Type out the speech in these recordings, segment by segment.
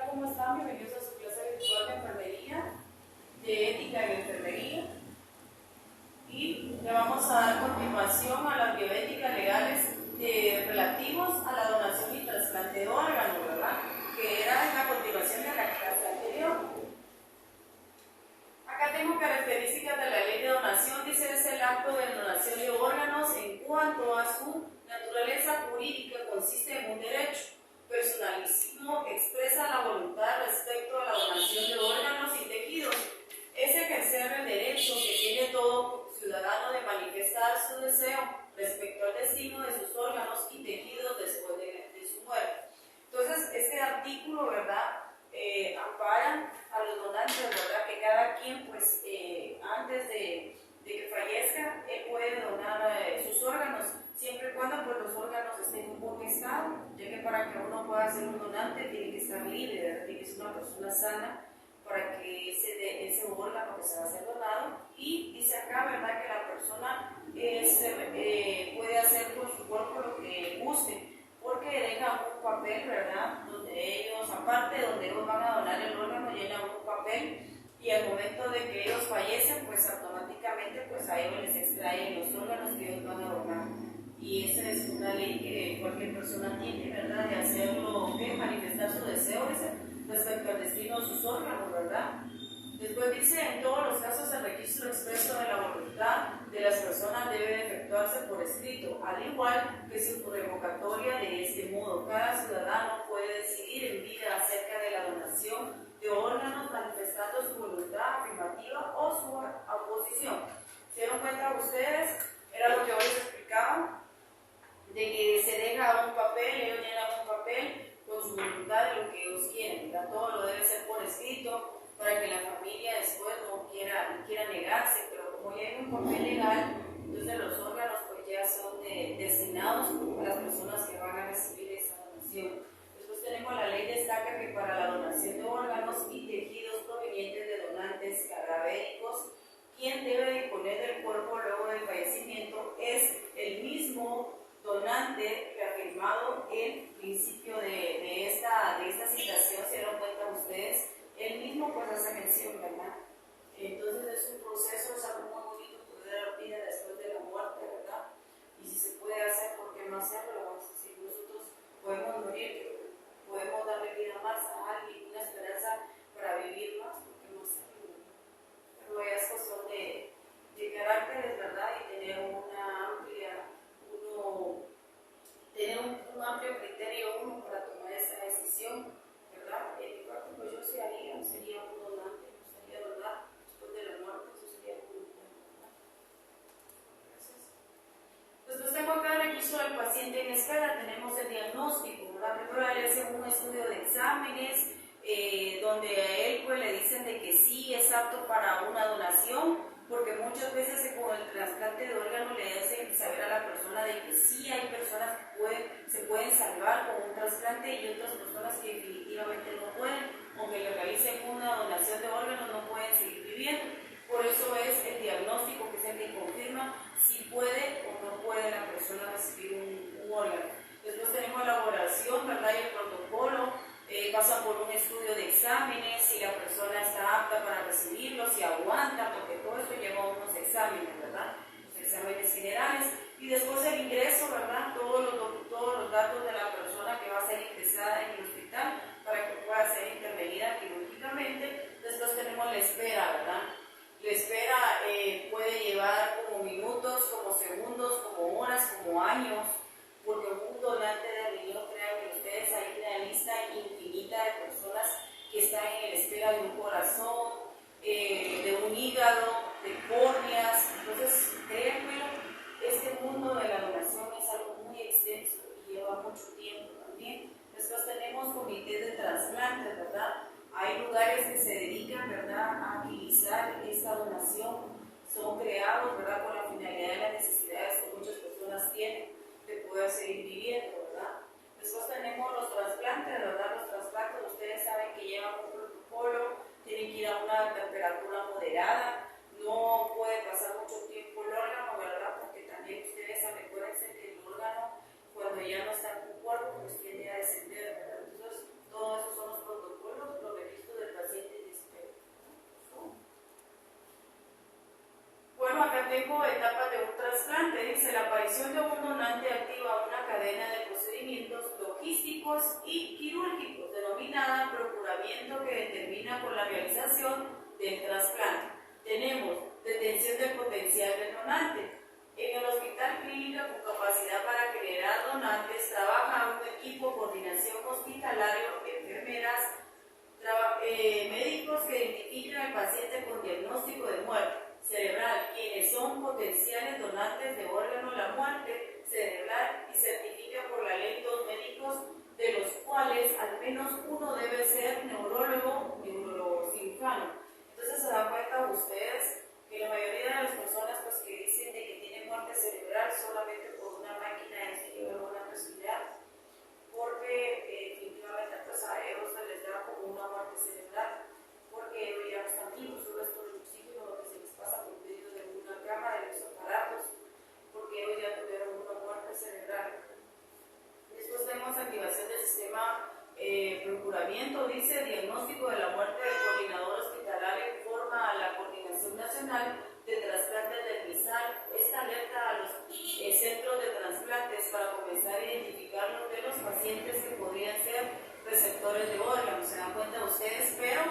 ¿cómo están? Bienvenidos a su clase virtual de enfermería, de ética en enfermería. Y le vamos a dar continuación a las bioéticas legales relativos a la donación y trasplante de órganos, ¿verdad? Que era en la continuación de la clase anterior. Acá tengo características de la ley de donación. Dice, es el acto de donación de órganos en cuanto a su naturaleza jurídica consiste en un derecho personalísimo que expresa la voluntad respecto a la donación de órganos y tejidos. Es ejercer el derecho que tiene todo ciudadano de manifestar su deseo respecto al destino de sus órganos y tejidos después de su muerte. Entonces, este artículo, ¿verdad?, ampara a los donantes, ¿verdad?, que cada quien, pues, antes de que fallezca, él puede donar sus órganos, siempre y cuando pues, los órganos estén en un buen estado, ya que para que uno pueda ser un donante tiene que estar libre, ¿verdad?, tiene que ser una persona sana para que ese órgano que se va a ser donado. Y dice acá, ¿verdad?, que la persona puede hacer con su cuerpo lo que guste, porque dejan un papel, ¿verdad?, donde ellos, aparte donde ellos van a donar el órgano, llenan un papel y al momento de que ellos fallecen, pues automáticamente pues a ellos les extraen los órganos que ellos van a donar. Y esa es una ley que cualquier persona tiene, ¿verdad?, de hacerlo, de manifestar su deseo respecto al destino de sus órganos, ¿verdad? Después dice, en todos los casos el registro expreso de la voluntad de las personas debe efectuarse por escrito, al igual que su revocatoria. De este modo, cada ciudadano puede decidir en vida acerca de la donación de órganos manifestando su voluntad afirmativa o su oposición. ¿Se dieron cuenta ustedes? Era lo que hoy les explicaba, de que se deja un papel, ellos llenan un papel con su voluntad de lo que ellos quieren, ¿verdad? Todo lo debe ser por escrito para que la familia después no quiera negarse, pero como ya hay un papel legal, entonces los órganos pues ya son destinados a las personas que van a recibir esa donación. Después tenemos la ley destaca que para la donación de órganos y tejidos provenientes de donantes cadavéricos, quien debe disponer del cuerpo luego del fallecimiento es el mismo donante reafirmado el principio de esta citación. ¿Se dieron cuenta ustedes? El mismo pues hace mención, ¿verdad? Entonces es un proceso, es algo muy bonito poder dar vida después de la muerte, ¿verdad? Y si se puede hacer, ¿por qué no hacerlo? Si nosotros podemos morir, podemos darle vida más a alguien, una esperanza para vivir más, ¿por qué no hacerlo? Pero es cuestión de caracteres, ¿verdad? Y tener un amplio criterio uno para tomar esa decisión, ¿verdad? Pues yo sería un donante, me gustaría donar después de la muerte, eso sería muy bueno, ¿verdad? Gracias. Después tengo acá el registro del paciente en espera, tenemos el diagnóstico, ¿verdad? Primero le hacen un estudio de exámenes, donde a él pues le dicen de que sí es apto para una donación, porque muchas veces con el trasplante de órganos le hacen saber a la persona de que sí hay personas que se pueden salvar con un trasplante y otras personas que definitivamente no pueden, aunque le realicen una donación de órganos no pueden seguir viviendo. Por eso es el diagnóstico que es el que confirma si puede o no puede la persona recibir un órgano. Después tenemos la elaboración, ¿verdad?, y el protocolo. Pasa por un estudio de exámenes, si la persona está apta para recibirlo, si aguanta, porque todo esto lleva unos exámenes, ¿verdad? Los exámenes generales. Y después el ingreso, ¿verdad? Todos los datos de la persona que va a ser ingresada en el hospital para que pueda ser intervenida quirúrgicamente. Después tenemos la espera, ¿verdad? La espera puede llevar como minutos, como segundos, como horas, como años, porque un donante de riñón, crean que ustedes, hay una lista infinita de personas que están en espera de un corazón, de un hígado, de córneas. Entonces, créanmelo, este mundo de la donación es algo muy extenso y lleva mucho tiempo también. Después tenemos comités de trasplantes, ¿verdad? Hay lugares que se dedican, ¿verdad?, a agilizar esta donación. Son creados, ¿verdad?, con la finalidad de las necesidades que muchas personas tienen de poder seguir viviendo, ¿verdad? Después tenemos los trasplantes, ¿verdad? Los trasplantes, ustedes saben que llevan un protocolo, tienen que ir a una temperatura moderada, no puede pasar mucho tiempo el órgano, ¿verdad? Porque también ustedes acuérdense que el órgano, cuando ya no está en un cuerpo, pues tiende a descender, ¿verdad? Entonces, todo eso son los protocolos Vallejo, etapas de un trasplante. Dice, la aparición de un donante activa una cadena de procedimientos logísticos y quirúrgicos, denominada procuramiento, que determina por la realización del trasplante. Tenemos detención del potencial del donante. En el Hospital Clínica con capacidad para generar donantes trabaja un equipo de coordinación hospitalario, enfermeras, médicos que identifican al paciente con diagnóstico de muerte cerebral, quienes son potenciales donantes de órgano. La muerte cerebral y certifica por la ley 2 médicos, de los cuales al menos uno debe ser neurólogo cirujano. Entonces se dan cuenta ustedes que la mayoría de las personas pues, que dicen de que tienen muerte cerebral solamente por una máquina de cerebro, una respirada, porque definitivamente pues, a ellos se les da como una muerte cerebral, porque ellos ya no están vivos, solo es por el oxígeno lo que se les pasa por medio de una cámara, de los aparatos, porque ellos ya tuvieron una muerte cerebral. Después tenemos activación del sistema procuramiento, dice, diagnóstico de la muerte del coordinador hospitalario, informa a la Coordinación Nacional de Trasplantes del MISAL. Esta alerta a los centros de trasplantes para comenzar a identificar los de los pacientes que podrían ser receptores de órganos. Se dan cuenta ustedes, pero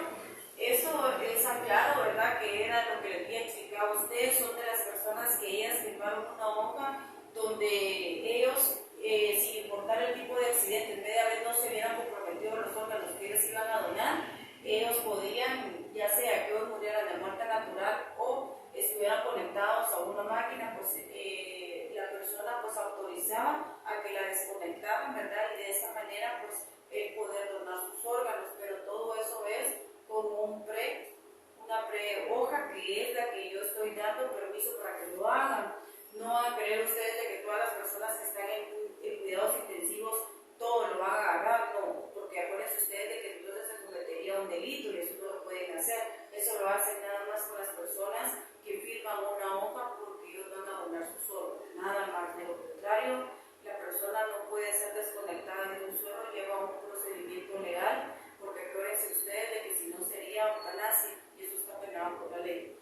eso es claro, ¿verdad? Que era lo que les había explicado a ustedes. Son de las personas que ellas firmaron una hoja donde ellos, sin importar el tipo de accidente, en vez de haber no se hubieran comprometido los órganos que ellos iban a donar, ellos podían, ya sea que ellos murieran de muerte natural o estuvieran conectados a una máquina, pues la persona pues autorizaba a que la desconectaran, ¿verdad? Y de esa manera pues poder donar sus órganos, pero todo eso es como una pre-hoja que es la que yo estoy dando permiso para que lo hagan. No van a creer ustedes de que todas las personas que están en cuidados intensivos todo lo van a agarrar, no, porque acuérdense ustedes de que entonces se cometería un delito y eso no lo pueden hacer. Eso lo hacen nada más con las personas que firman una hoja porque ellos van a donar sus órganos, nada más. De lo contrario, la persona no puede ser desconectada de un suelo, lleva un procedimiento legal, porque acuérdense ustedes de que si no sería eutanasia y eso está penado por la ley.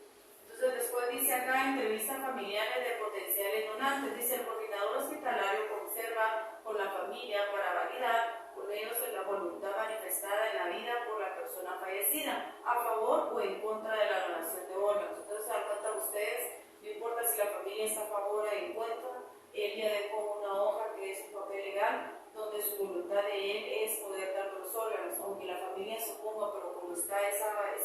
Entonces después dice acá, entrevistas familiares de potenciales donantes. Dice, el coordinador hospitalario conserva con la familia para validar con ellos la voluntad manifestada en la vida por la persona fallecida, a favor o en contra de la donación de órganos. Entonces se dan cuenta ustedes, no importa si la familia está a favor o en contra, él ya dejó una hoja que es un papel legal donde su voluntad de él es poder dar los órganos, aunque la familia suponga, pero como está ese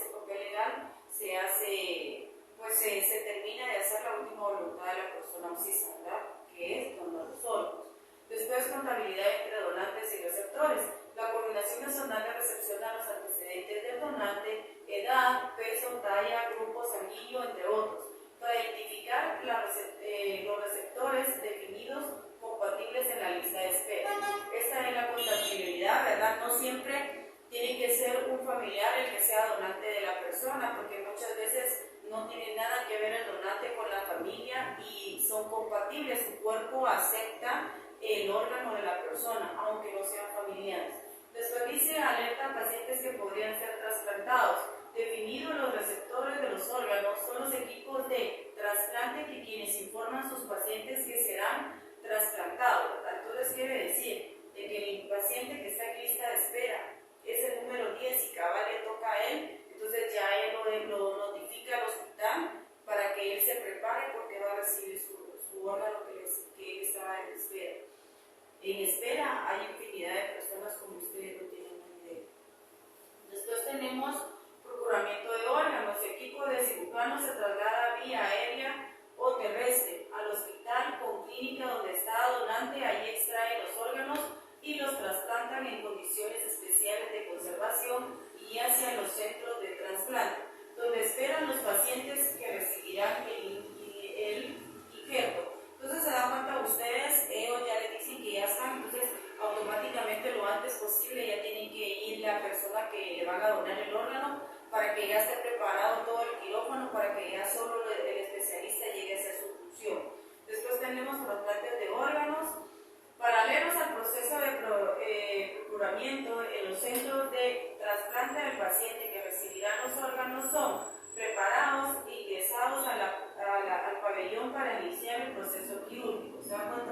papel legal, se hace, pues se termina de hacer la última voluntad de la persona ausista, ¿verdad? Que es donar los órganos. Después, contabilidad entre donantes y receptores. La Coordinación Nacional de Recepción a los antecedentes del donante, edad, peso, talla, grupo sanguíneo, entre otros, para identificar los receptores definidos compatibles en la lista de espera. Esta es la contabilidad, ¿verdad? No siempre tiene que ser un familiar el que sea donante de la persona, porque muchas veces no tiene nada que ver el donante con la familia y son compatibles, su cuerpo acepta el órgano de la persona, aunque no sean familiares. Después dice, alerta a pacientes que podrían ser trasplantados. Definidos los receptores de los órganos, son los equipos de trasplante que quienes informan a sus pacientes que serán trasplantados. Entonces quiere decir de que el paciente que está en lista de espera es el número 10 y cabal le toca a él, entonces ya él lo notifica al hospital para que él se prepare porque va a recibir su órgano que él estaba en espera. En espera hay infinidad de personas como ustedes no tienen una idea. Después tenemos procuramiento de órganos. El equipo de cirujanos se traslada vía aérea o terrestre al hospital con clínica donde está donante, ahí extrae los órganos y los trasplantan en condiciones especiales de conservación y hacia los centros de trasplante, donde esperan los pacientes que recibirán el injerto. Entonces se dan cuenta ustedes, ellos ya les dicen que ya están, entonces automáticamente lo antes posible ya tienen que ir la persona que le van a donar el órgano para que ya esté preparado todo el quirófano, para que ya solo el especialista llegue a hacer su función. Después tenemos trasplantes de órganos. Paralelos al proceso de procuramiento, en los centros de trasplante del paciente que recibirá los órganos son preparados, ingresados al pabellón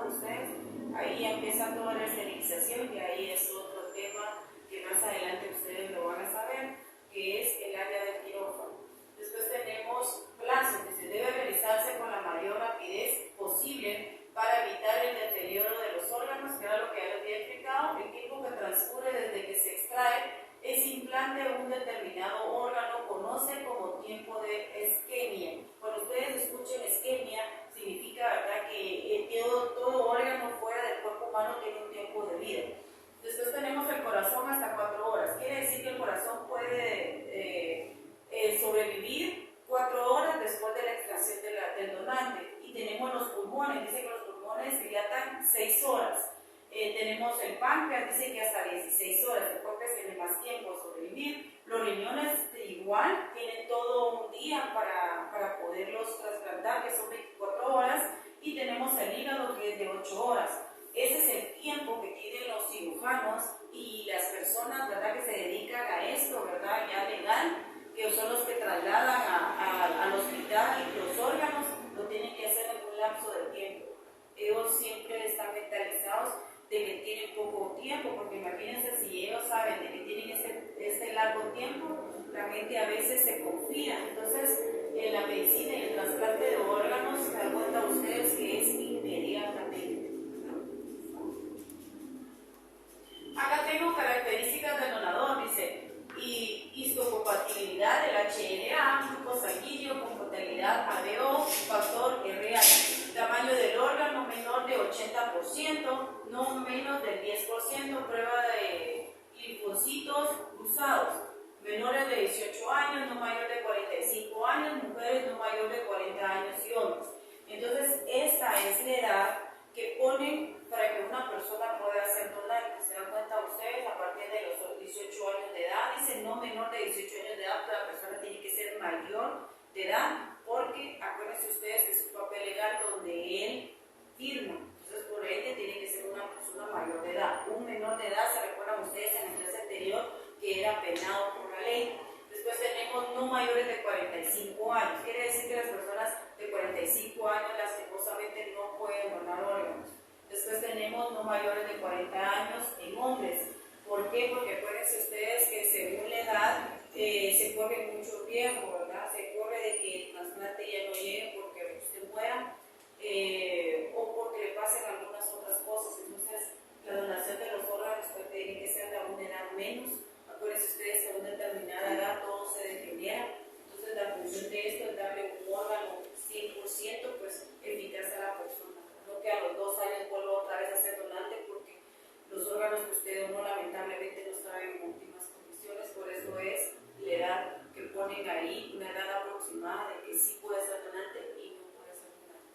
ustedes, ahí ya empieza toda la esterilización y ahí es otro tema que más adelante ustedes lo van a saber, que es el área del quirófano. Después tenemos plazos que se debe realizarse con la mayor rapidez posible para evitar el deterioro de los órganos, que era lo que ya les había explicado. El tiempo que transcurre desde que se extrae ese implante de un determinado órgano conoce como tiempo de isquemia. Cuando ustedes escuchen isquemia, significa, ¿verdad?, que todo órgano fuera del cuerpo humano tiene un tiempo de vida. Después tenemos el corazón hasta 4 horas. Quiere decir que el corazón puede sobrevivir 4 horas después de la extracción del donante. Y tenemos los pulmones, dice que los pulmones dilatan 6 horas. Tenemos el páncreas, dice que hasta 16 horas, el páncreas tiene más tiempo de sobrevivir. Los riñones igual tienen todo un día para poderlos trasplantar, que son 24 horas. Y tenemos el hígado, que es de 8 horas. Ese es el tiempo que tienen los cirujanos y las personas, ¿verdad?, que se dedican a esto, ¿verdad?, ya legal, que son los que trasladan al hospital los órganos, lo tienen que hacer en un lapso de tiempo. Ellos siempre están mentalizados de que tienen poco tiempo, porque imagínense si ellos saben de que tienen este largo tiempo, la gente a veces se confía. Entonces, en la medicina y el trasplante de órganos, se dan cuenta ustedes que es inmediatamente. Acá tengo características del donador, dice, y histocompatibilidad del HLA, grupo sanguíneo, compatibilidad ABO, factor RA, tamaño del órgano menor de 80%, no menos del 10%, prueba de linfocitos cruzados, menores de 18 años, no mayor de 45 años, mujeres no mayor de 40 años y hombres. Entonces, esta es la edad que ponen para que una persona pueda ser donante. ¿Se dan cuenta ustedes? A partir de los 18 años de edad, dice no menor de 18 años de edad, pero la persona tiene que ser mayor de edad, porque acuérdense ustedes que es un papel legal donde él firma. Entonces, por ende, tiene que ser una persona mayor de edad. Un menor de edad, se recuerdan ustedes en el clase anterior, que era penado por la ley. Después tenemos no mayores de 45 años. Quiere decir que las personas de 45 años lastimosamente no pueden donar órganos. Después tenemos no mayores de 40 años en hombres. ¿Por qué? Porque acuérdense ustedes que según la edad se corre mucho riesgo, ¿verdad? Se corre de que el trasplante ya no llegue porque usted muera o porque le pasen algunas otras cosas. Entonces, la donación de los órganos pues, tiene que ser de una edad menos. Acuérdense ustedes que a una determinada edad todo se deteriora. Entonces, la función de esto es darle un órgano 100% pues, eficaz a la persona. No que a los 2 años vuelva otra vez a ser donante, porque los órganos que usted donó lamentablemente no están en óptimas condiciones. Por eso es la edad que ponen ahí, una edad aproximada de que sí puede ser donante y no puede ser donante.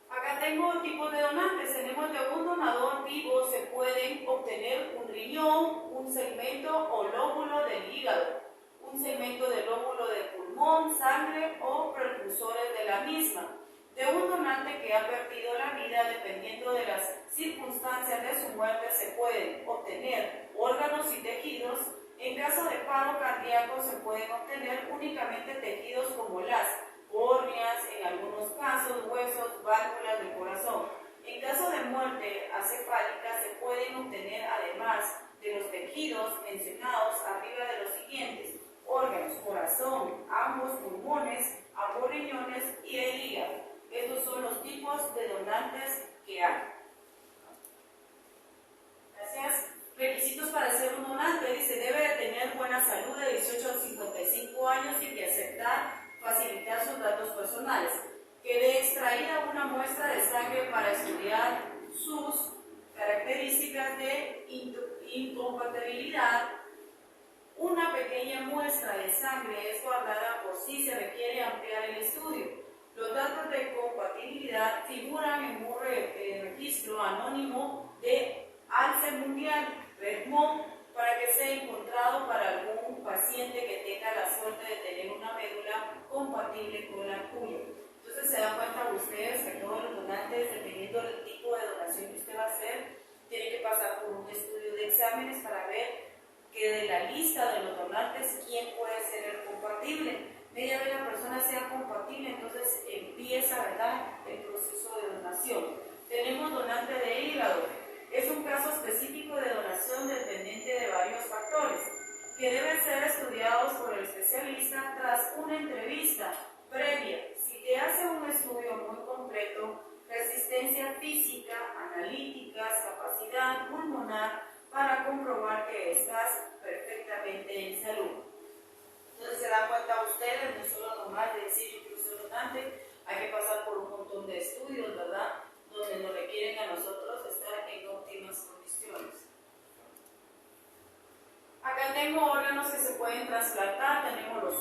Acá tengo tipos de donantes. Tenemos de un donador vivo se pueden obtener un riñón, un segmento o lóbulo del hígado, un segmento del lóbulo del pulmón, sangre o precursores de la misma. De un donante que ha perdido la vida, dependiendo de las circunstancias de su muerte, se pueden obtener órganos y tejidos. En caso de paro cardíaco, se pueden obtener únicamente tejidos como las córneas, en algunos casos, huesos, válvulas del corazón. En caso de muerte acefálica, se pueden obtener, además de los tejidos mencionados arriba, de los siguientes órganos: corazón, ambos pulmones, ambos riñones y el hígado. Estos son los tipos de donantes que hay. Gracias. Requisitos para ser un donante. Dice, debe de tener buena salud de 18 a 55 años y que aceptar facilitar sus datos personales. Quede extraída una muestra de sangre para estudiar sus características de incompatibilidad. Una pequeña muestra de sangre es guardada por si se requiere ampliar el estudio. Los datos de compatibilidad figuran en un registro anónimo de ALCE Mundial, REDMON, para que sea encontrado para algún paciente que tenga la suerte de tener una médula compatible con la tuya. Entonces se dan cuenta ustedes que todos los donantes, dependiendo del tipo de donación que usted va a hacer, tiene que pasar por un estudio de exámenes para ver que de la lista de los donantes, quién puede ser el compatible. media vez la persona sea compatible, entonces empieza, ¿verdad?, el proceso de donación. Tenemos donante de hígado. Es un caso específico de donación dependiente de varios factores que deben ser estudiados por el especialista tras una entrevista previa. Si te hace un estudio muy completo, resistencia física, analíticas, capacidad pulmonar, para comprobar que estás perfectamente en salud. Entonces se dan cuenta ustedes, no solo nomás de decir yo quiero ser donante, hay que pasar por un montón de estudios, ¿verdad?, donde nos requieren a nosotros estar en óptimas condiciones. Acá tengo órganos que se pueden trasplantar. Tenemos los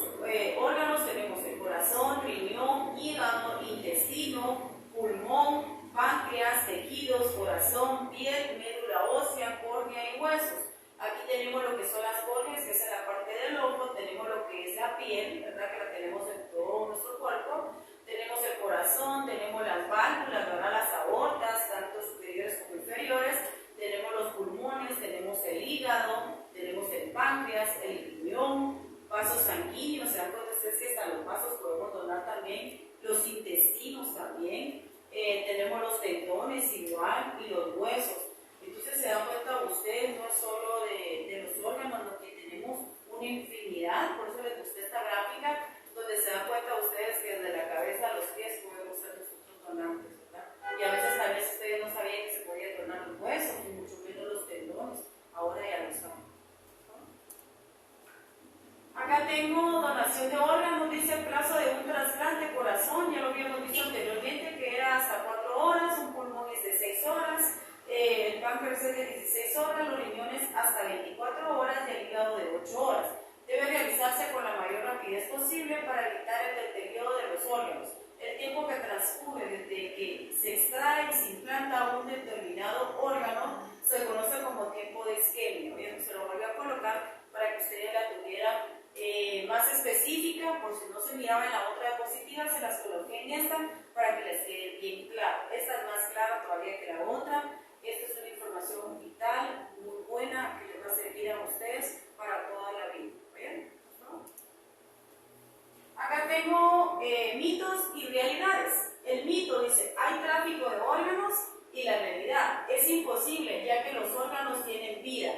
órganos, tenemos el corazón, riñón, hígado, intestino, pulmón, páncreas, tejidos, corazón, piel, médula ósea, córnea y huesos. Aquí tenemos lo que son las córneas, que es en la parte del ojo. Tenemos lo que es la piel, ¿verdad?, que la tenemos en todo nuestro cuerpo. Tenemos el corazón, tenemos las válvulas, ¿verdad?, las aortas, tanto superiores como inferiores. Tenemos los pulmones, tenemos el hígado, tenemos el páncreas, el riñón, vasos sanguíneos. Se dan cuenta ustedes que hasta los vasos podemos donar también, los intestinos también, tenemos los tendones igual y los huesos. Entonces se dan cuenta ustedes, no es solo de los órganos, lo que tenemos una infinidad. Por eso les gusté esta gráfica, donde se dan cuenta ustedes que desde la cabeza a los pies podemos ser nosotros donantes, ¿verdad? Y a veces tal vez ustedes no sabían que se podían donar los huesos, y mucho menos los tendones. Ahora ya lo saben. Acá tengo donación de órganos. Dice el plazo de un trasplante corazón, ya lo habíamos dicho anteriormente, que era hasta 4 horas, un pulmón es de 6 horas, el páncreas es de 16 horas, los riñones hasta 24 horas y el hígado de 8 horas. Debe realizarse con la mayor rapidez posible para evitar el deterioro de los órganos. El tiempo que transcurre desde que se extrae y se implanta un determinado órgano se conoce como tiempo de isquemia. Bien, se lo volví a colocar para que ustedes la tuvieran más específica. Por si no se miraba en la otra diapositiva, se las coloqué en esta para que les quede bien claro. Esta es más clara todavía que la otra. Esta es una información vital, muy buena, que les va a servir a ustedes para toda la vida. ¿Bien? ¿No? Acá tengo mitos y realidades. El mito dice, hay tráfico de órganos, y la realidad, es imposible, ya que los órganos tienen vida.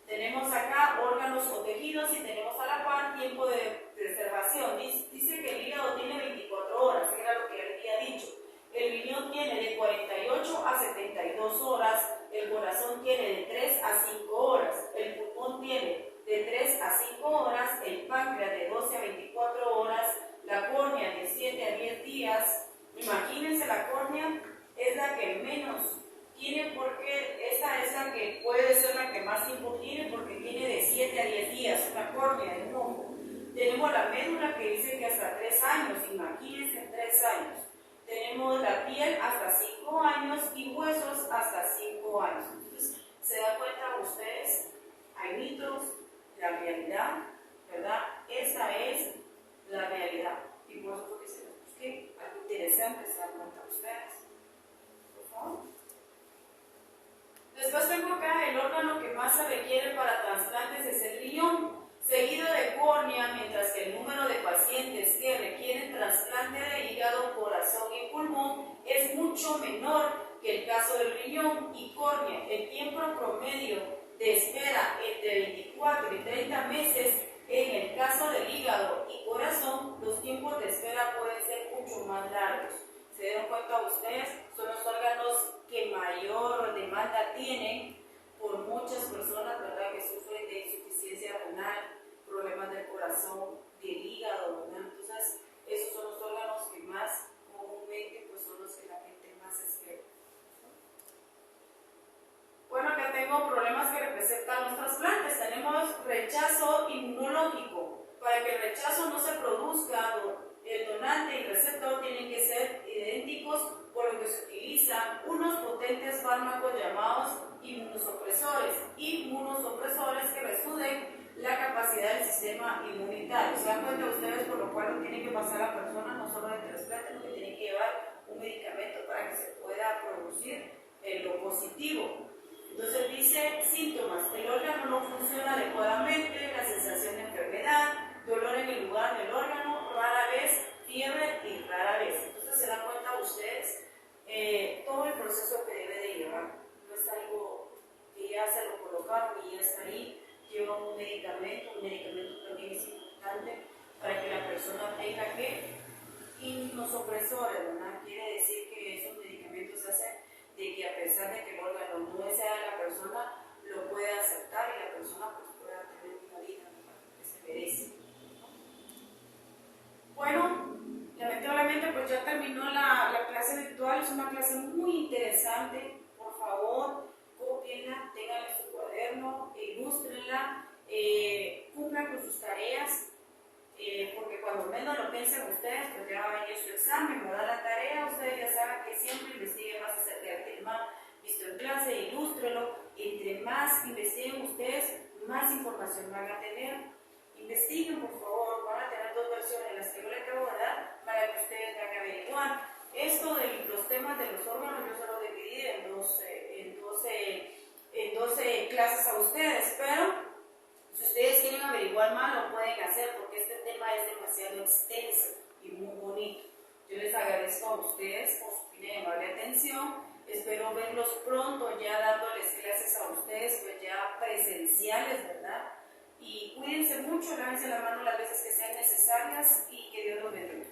Tenemos acá órganos o tejidos y tenemos a la par tiempo de preservación. Dice que el hígado tiene 24 horas, era lo que había dicho. El riñón tiene de 48 a 72 horas, el corazón tiene de 3 a 5 horas, el pulmón tiene de 3 a 5 horas, el páncreas de 12 a 24 horas, la córnea de 7 a 10 días. Imagínense, la córnea es la que menos tiene, porque esa es la que puede ser la que más tiempo tiene, porque tiene de 7 a 10 días, una córnea de un ojo. Tenemos la médula, que dice que hasta 3 años, imagínense, 3 años. Tenemos la piel hasta 5 años y huesos hasta 5 años. Entonces, se dan cuenta ustedes, hay mitos, la realidad, ¿verdad? Esa es la realidad. Y por eso que se los busqué, algo interesante, se dan cuenta ustedes. Por favor. Después tengo acá el órgano que más se requiere para trasplantes es el riñón, seguido de córnea, mientras que el número de pacientes que requieren trasplante de hígado, corazón y pulmón es mucho menor que el caso del riñón y córnea. El tiempo promedio de espera entre 24 y 30 meses en el caso del hígado y corazón. Los tiempos de espera pueden ser mucho más largos. ¿Se dieron cuenta ustedes? Son los órganos que mayor demanda tienen por muchas personas, ¿verdad?, que sufren de insuficiencia renal, problemas del corazón, del hígado, ¿verdad? Entonces, esos son los órganos que más comúnmente pues, son los que la gente más espera. Bueno, acá tengo problemas que representan los trasplantes. Tenemos rechazo inmunológico. Para que el rechazo no se produzca, el donante y el receptor tienen que ser idénticos, por lo que se utilizan unos potentes fármacos llamados inmunosupresores que resuelven la capacidad del sistema inmunitario. Se dan cuenta ustedes, por lo cual no tiene que pasar la persona no solo de trasplante, sino que tiene que llevar un medicamento para que se pueda producir lo positivo. Entonces dice síntomas: el órgano no funciona adecuadamente, la sensación de enfermedad, dolor en el lugar del órgano, un medicamento también es importante para que la persona tenga que inmunosupresores, ¿verdad? Quiere decir que esos medicamentos hacen de que a pesar de que el órgano no sea de la persona, lo pueda aceptar y la persona pues pueda tener una vida que se merece. Bueno, lamentablemente pues ya terminó la clase virtual, es una clase muy interesante. Por favor, copienla, tengan en su cuaderno, ilústrenla, cumplan con sus tareas, porque cuando menos lo piensen ustedes, pues ya va a venir su examen, va a dar la tarea, ustedes ya saben que siempre investiguen más acerca del tema visto en clase, ilústrenlo, entre más investiguen ustedes, más información van a tener. Investiguen, por favor, van a tener dos versiones, las que yo les acabo de dar, para que ustedes van a averiguar. Esto de los temas de los órganos, yo se lo dividí en 12 clases a ustedes, pero si ustedes quieren averiguar más, lo pueden hacer, porque este tema es demasiado extenso y muy bonito. Yo les agradezco a ustedes por su fina y amable atención. Espero verlos pronto ya dándoles clases a ustedes, pues ya presenciales, ¿verdad? Y cuídense mucho, lávense la mano las veces que sean necesarias y que Dios los bendiga.